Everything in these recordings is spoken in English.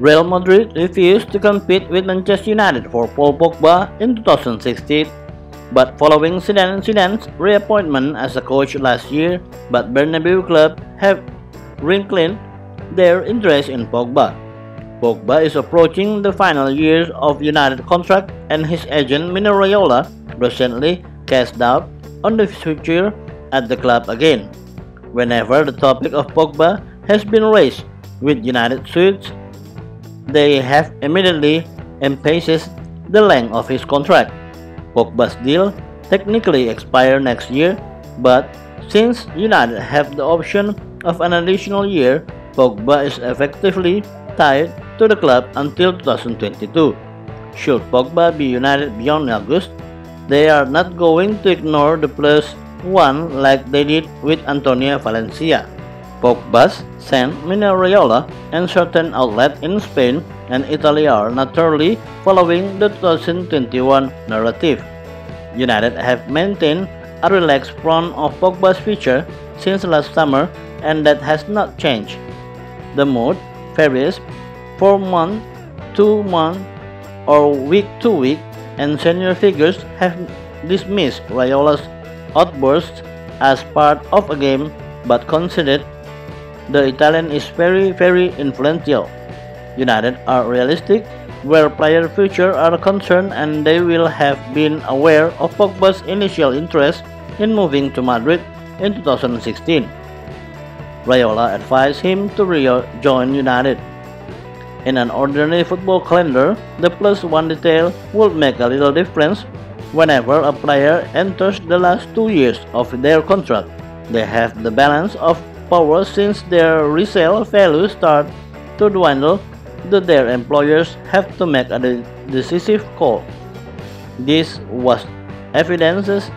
Real Madrid refused to compete with Manchester United for Paul Pogba in 2016, but following Zidane's reappointment as a coach last year, but Bernabeu club have rekindled their interest in Pogba. Pogba is approaching the final years of United contract, and his agent Mino Raiola recently cast doubt on the future at the club again. Whenever the topic of Pogba has been raised with United suits, they have immediately emphasized the length of his contract. Pogba's deal technically expires next year, but since United have the option of an additional year, Pogba is effectively tied to the club until 2022. Should Pogba be United beyond August, they are not going to ignore the +1 like they did with Antonio Valencia. Pogba's San Mino Raiola and certain outlets in Spain and Italy are naturally following the 2021 narrative. United have maintained a relaxed front of Pogba's future since last summer, and that has not changed. The mood varies from month to month or week to week, and senior figures have dismissed Raiola's outbursts as part of a game but considered the Italian is very influential. United are realistic where player future are concerned, and they will have been aware of Pogba's initial interest in moving to Madrid in 2016. Raiola advised him to rejoin United. In an ordinary football calendar, the +1 detail would make a little difference whenever a player enters the last 2 years of their contract. They have the balance of power since their resale value start to dwindle that their employers have to make a decisive call. This was evidenced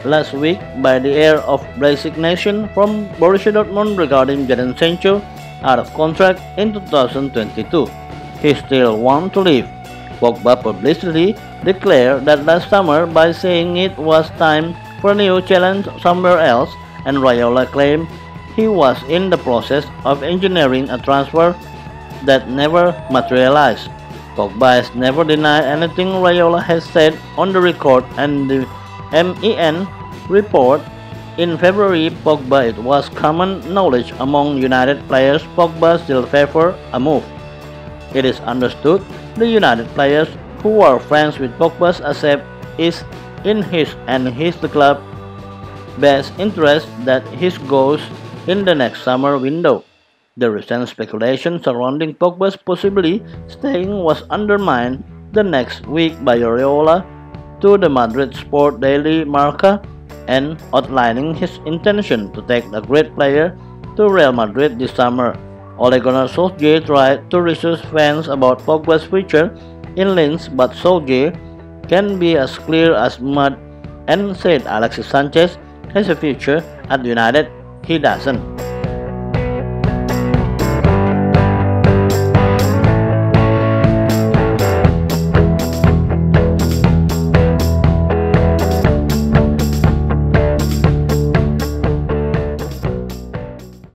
last week by the air of resignation from Borussia Dortmund regarding Jadon Sancho out of contract in 2022. He still wants to leave. Pogba publicly declared that last summer by saying it was time for a new challenge somewhere else, and Raiola claimed he was in the process of engineering a transfer that never materialized. Pogba has never denied anything Raiola has said on the record, and the MEN report in February Pogba it was common knowledge among United players Pogba still favor a move. It is understood the United players who are friends with Pogba's accept is in his and the club best interest that he goes in the next summer window. The recent speculation surrounding Pogba's possibly staying was undermined the next week by Raiola to the Madrid sport daily Marca, and outlining his intention to take a great player to Real Madrid this summer. Ole Gunnar Solskjaer tried to reassure fans about Pogba's future in Linz, but Solskjaer can be as clear as mud and said Alexis Sanchez has a future at United. He doesn't.